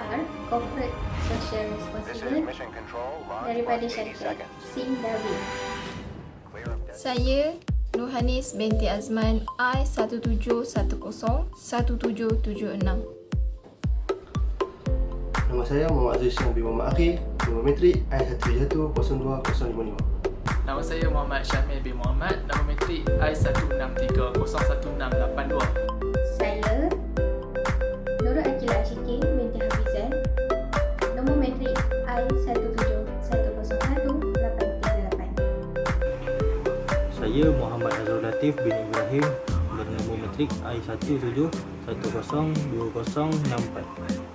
CSR, Corporate Social Responsible, daripada syarikat SIM Darwin. Saya Nurhanis binti Azman I17101776. Nama saya Muhammad Aziz bin Muhammad Akhi, nombor metrik I1710255. Nama saya Muhammad Syamil bin Muhammad, nombor metrik I16301682. Saya Nurul Akilah Syikin binti Hafizan, nombor metrik I171013838. Saya Muhammad Azrul Latif bin Ibrahim bernombor metrik I17102064.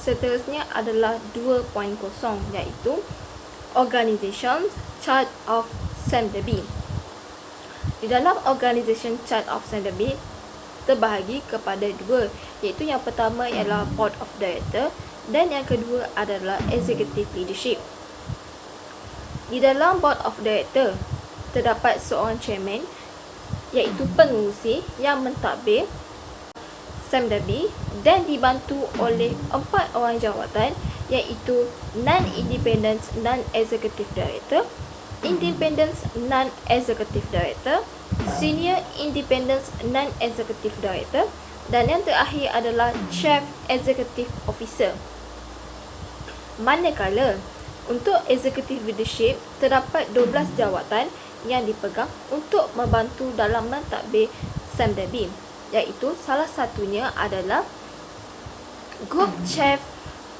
Seterusnya adalah 2.0 iaitu Organisation Chart of SEMDB. Di dalam Organisation Chart of SEMDB terbahagi kepada dua, iaitu yang pertama ialah Board of Director dan yang kedua adalah Executive Leadership. Di dalam Board of Director terdapat seorang chairman iaitu pengerusi yang mentadbir SEMDB dan dibantu oleh 4 orang jawatan iaitu Non-Independent Non-Executive Director, Independent Non-Executive Director, Senior Independent Non-Executive Director dan yang terakhir adalah Chief Executive Officer. Manakala untuk Executive Leadership terdapat 12 jawatan yang dipegang untuk membantu dalam mentadbir SEMDB, iaitu salah satunya adalah Group Chief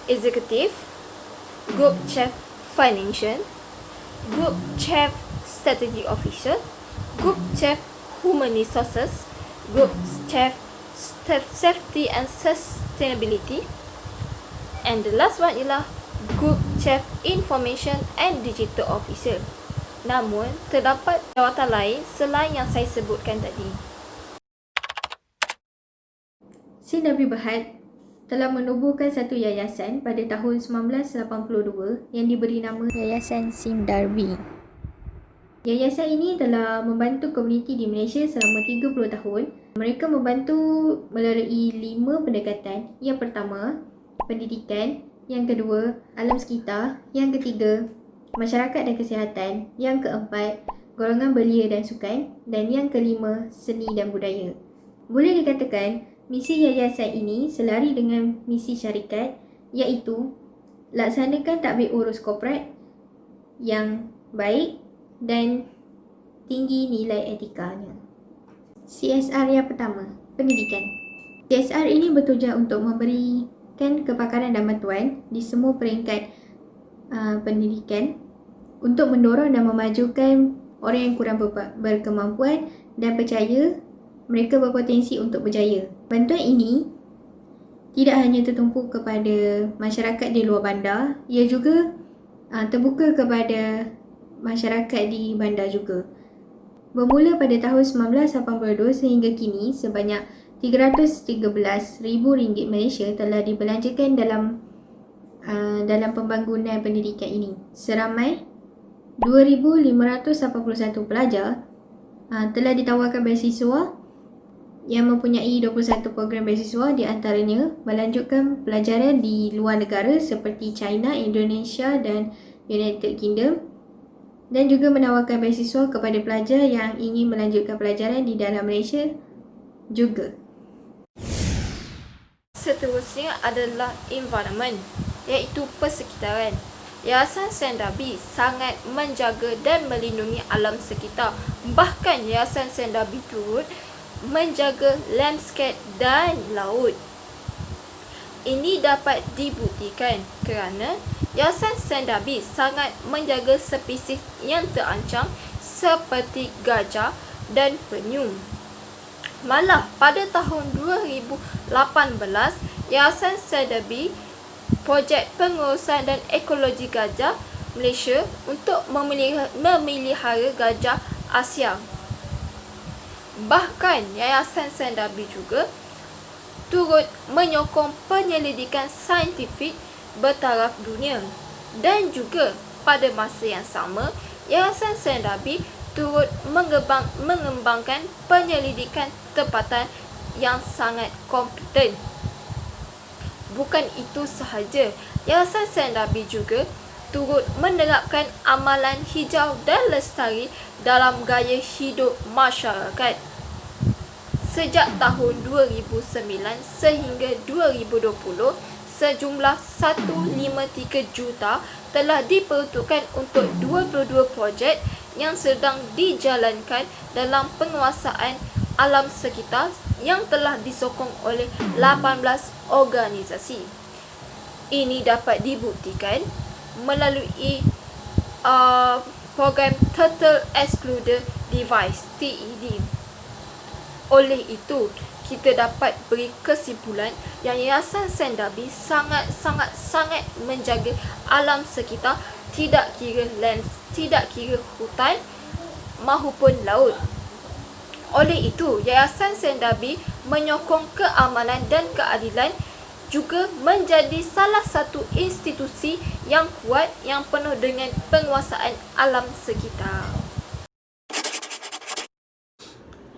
Executive, Group Chief Financial, Group Chief Strategy Officer, Group Chief Human Resources, Group Chief Safety and Sustainability, and the last one ialah Group Chief Information and Digital Officer. Namun, terdapat jawatan lain selain yang saya sebutkan tadi. SIM Darwin Berhad telah menubuhkan satu yayasan pada tahun 1982 yang diberi nama Yayasan SIM Darwin. Yayasan ini telah membantu komuniti di Malaysia selama 30 tahun. Mereka membantu melalui 5 pendekatan. Yang pertama, pendidikan. Yang kedua, alam sekitar. Yang ketiga, masyarakat dan kesihatan. Yang keempat, golongan belia dan sukan. Dan yang kelima, seni dan budaya. Boleh dikatakan, misi yayasan ini selari dengan misi syarikat, iaitu laksanakan tadbir urus korporat yang baik dan tinggi nilai etikanya. CSR yang pertama, pendidikan. CSR ini bertujuan untuk memberikan kepakaran dan bantuan di semua peringkat pendidikan untuk mendorong dan memajukan orang yang kurang berkemampuan dan percaya mereka berpotensi untuk berjaya. Bantuan ini tidak hanya tertumpu kepada masyarakat di luar bandar, ia juga terbuka kepada masyarakat di bandar juga. Bermula pada tahun 1982 sehingga kini, sebanyak RM313,000 Malaysia telah dibelanjakan dalam pembangunan pendidikan ini. Seramai 2,581 pelajar telah ditawarkan beasiswa yang mempunyai 21 program beasiswa, di antaranya melanjutkan pelajaran di luar negara seperti China, Indonesia dan United Kingdom, dan juga menawarkan beasiswa kepada pelajar yang ingin melanjutkan pelajaran di dalam Malaysia juga. Seterusnya adalah environment, iaitu persekitaran. Yayasan SEMDB sangat menjaga dan melindungi alam sekitar. Bahkan Yayasan SEMDB turut menjaga landscape dan laut. Ini dapat dibuktikan kerana Yayasan SEMDB sangat menjaga spesies yang terancam seperti gajah dan penyu. Malah pada tahun 2018, Yayasan SEMDB projek pengurusan dan ekologi gajah Malaysia untuk memelihara gajah Asia. Bahkan Yayasan SEMDB juga turut menyokong penyelidikan saintifik bertaraf dunia. Dan juga pada masa yang sama, Yayasan SEMDB turut mengembangkan penyelidikan tempatan yang sangat kompeten. Bukan itu sahaja, Yayasan Saint Darby juga turut menerapkan amalan hijau dan lestari dalam gaya hidup masyarakat. Sejak tahun 2009 sehingga 2020, sejumlah 153 juta telah diperuntukkan untuk 22 projek yang sedang dijalankan dalam penguasaan alam sekitar yang telah disokong oleh 18 organisasi. Ini dapat dibuktikan melalui program Turtle Excluder Device (TED). Oleh itu, kita dapat beri kesimpulan yang Yayasan Saint Darby sangat menjaga alam sekitar, tidak kira hutan mahupun laut. Oleh itu, Yayasan Saint Darby menyokong keamanan dan keadilan, juga menjadi salah satu institusi yang kuat yang penuh dengan penguasaan alam sekitar.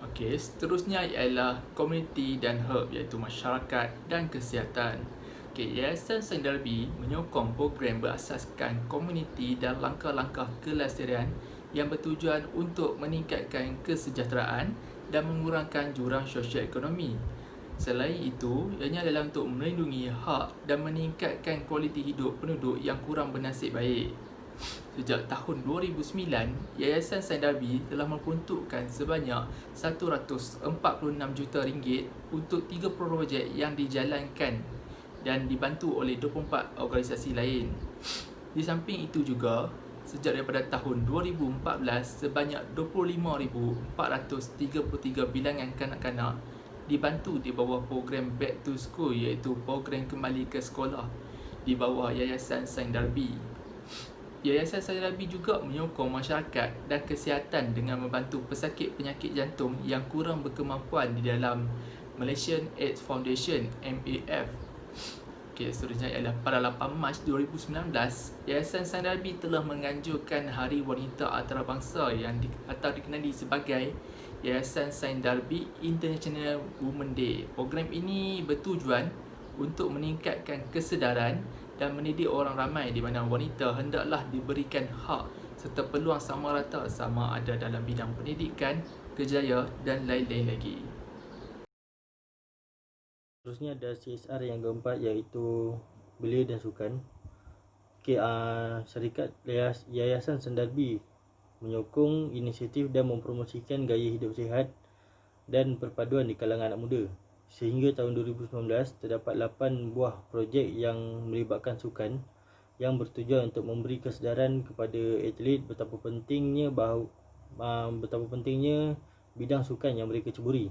Okey, seterusnya ialah komuniti dan hub, iaitu masyarakat dan kesihatan. Okey, Yayasan Saint Darby menyokong program berasaskan komuniti dan langkah-langkah kelestarian yang bertujuan untuk meningkatkan kesejahteraan dan mengurangkan jurang sosial ekonomi. Selain itu, ianya adalah untuk melindungi hak dan meningkatkan kualiti hidup penduduk yang kurang bernasib baik. Sejak tahun 2009, Yayasan Saint Darby telah memperuntukkan sebanyak RM146 juta untuk 30 projek yang dijalankan dan dibantu oleh 24 organisasi lain. Di samping itu juga, sejak daripada tahun 2014, sebanyak 25,433 bilangan kanak-kanak dibantu di bawah program Back to School, iaitu program kembali ke sekolah di bawah Yayasan Saint Darby. Yayasan Saint Darby juga menyokong masyarakat dan kesihatan dengan membantu pesakit penyakit jantung yang kurang berkemampuan di dalam Malaysian AIDS Foundation (MAF). Okey, seterusnya ialah pada 8 Mac 2019, Yayasan Saint Darby telah menganjurkan Hari Wanita Antarabangsa yang atau dikenali sebagai Yayasan Saint Darby International Women Day. Program ini bertujuan untuk meningkatkan kesedaran dan mendidik orang ramai di mana wanita hendaklah diberikan hak serta peluang sama rata, sama ada dalam bidang pendidikan, kerjaya dan lain-lain lagi. Terusnya ada CSR yang keempat, iaitu belia dan sukan. Okay, syarikat Yayasan Saint Darby menyokong inisiatif dan mempromosikan gaya hidup sihat dan perpaduan di kalangan anak muda. Sehingga tahun 2019, terdapat 8 buah projek yang melibatkan sukan yang bertujuan untuk memberi kesedaran kepada atlet betapa pentingnya bidang sukan yang mereka ceburi.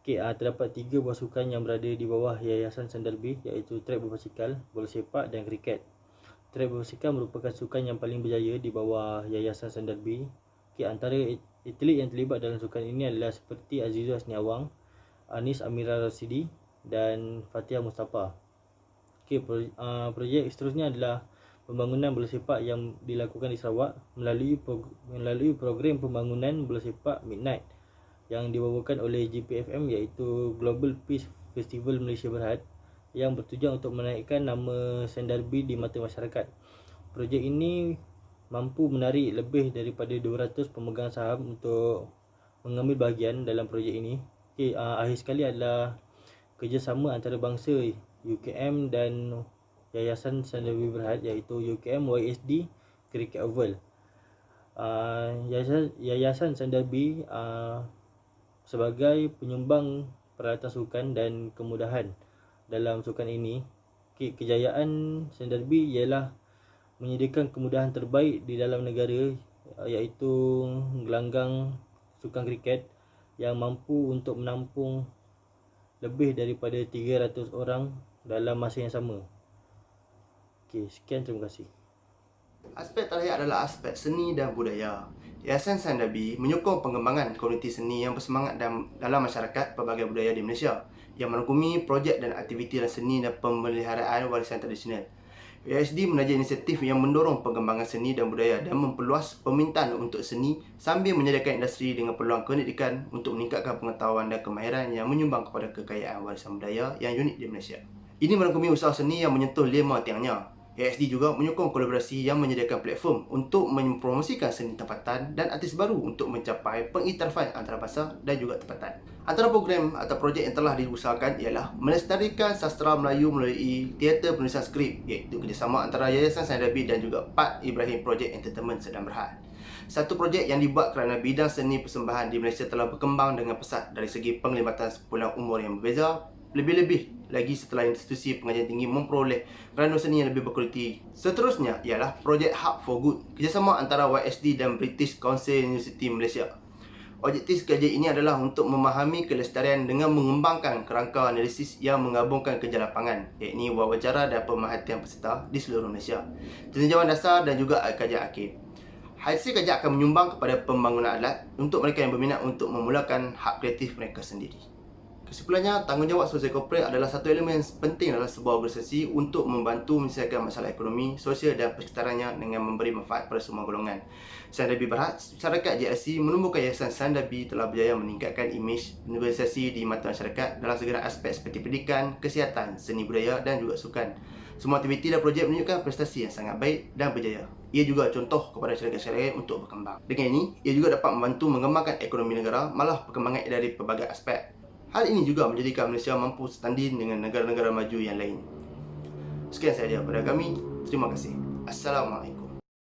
Okay, terdapat 3 buah sukan yang berada di bawah Yayasan Saint Darby, iaitu track berbasikal, bola sepak dan kriket. Track berbasikal merupakan sukan yang paling berjaya di bawah Yayasan Saint Darby. Okay, antara atlet yang terlibat dalam sukan ini adalah seperti Azizul Hasniawang, Anis Amira Rasidi dan Fatia Mustafa. Okay, projek seterusnya adalah pembangunan bola sepak yang dilakukan di Sarawak melalui program pembangunan bola sepak Midnight yang dibawakan oleh GPFM, iaitu Global Peace Festival Malaysia Berhad, yang bertujuan untuk menaikkan nama Saint Darby di mata masyarakat. Projek ini mampu menarik lebih daripada 200 pemegang saham untuk mengambil bahagian dalam projek ini. Okay, akhir sekali adalah kerjasama antarabangsa UKM dan Yayasan Saint Darby Berhad, iaitu UKM YSD Cricket Oval. Yayasan Saint Darby sebagai penyumbang peralatan sukan dan kemudahan dalam sukan ini. Kejayaan Saint Darby ialah menyediakan kemudahan terbaik di dalam negara, iaitu gelanggang sukan kriket yang mampu untuk menampung lebih daripada 300 orang dalam masa yang sama. Okey, sekian, terima kasih. Aspek terakhir adalah aspek seni dan budaya. Yayasan Saint Darby menyokong pengembangan komuniti seni yang bersemangat dalam masyarakat pelbagai budaya di Malaysia, yang merangkumi projek dan aktiviti dan seni dan pemeliharaan warisan tradisional. YSD menaja inisiatif yang mendorong pengembangan seni dan budaya dan memperluas permintaan untuk seni sambil menyediakan industri dengan peluang pendidikan untuk meningkatkan pengetahuan dan kemahiran yang menyumbang kepada kekayaan warisan budaya yang unik di Malaysia. Ini merangkumi usaha seni yang menyentuh 5 tiangnya. YSD juga menyokong kolaborasi yang menyediakan platform untuk mempromosikan seni tempatan dan artis baru untuk mencapai pengiktirafan antarabangsa dan juga tempatan. Antara program atau projek yang telah diusahakan ialah melestarikan sastra Melayu melalui teater penulisan skrip, iaitu kerjasama antara Yayasan Sain Darbi dan juga Pat Ibrahim Project Entertainment Sedang Berhad. Satu projek yang dibuat kerana bidang seni persembahan di Malaysia telah berkembang dengan pesat dari segi penglibatan sekumpulan umur yang berbeza, lebih-lebih lagi setelah institusi pengajian tinggi memperoleh kerana seni yang lebih berkualiti. Seterusnya ialah projek Hub for Good, kerjasama antara YSD dan British Council University Malaysia. Objektif kerja ini adalah untuk memahami kelestarian dengan mengembangkan kerangka analisis yang menggabungkan kerja lapangan, iaitu wawancara dan pemerhatian peserta di seluruh Malaysia, tinjauan dasar dan juga kajian akhir. Hasil kajian akan menyumbang kepada pembangunan alat untuk mereka yang berminat untuk memulakan hak kreatif mereka sendiri. Kesimpulannya, tanggungjawab sosial korporat adalah satu elemen penting dalam sebuah organisasi untuk membantu menyelesaikan masalah ekonomi, sosial dan persekitarannya dengan memberi manfaat pada semua golongan. Sain Darbi berhad, syarikat JLC menemukan Yayasan Sain Darbi telah berjaya meningkatkan imej organisasi di mata masyarakat dalam segala aspek seperti pendidikan, kesihatan, seni budaya dan juga sukan. Semua aktiviti dan projek menunjukkan prestasi yang sangat baik dan berjaya. Ia juga contoh kepada syarikat-syarikat untuk berkembang. Dengan ini, ia juga dapat membantu mengembangkan ekonomi negara, malah perkembangan dari pelbagai aspek. Hal ini juga menjadikan Malaysia mampu setanding dengan negara-negara maju yang lain. Sekian sahaja pada kami. Terima kasih. Assalamualaikum.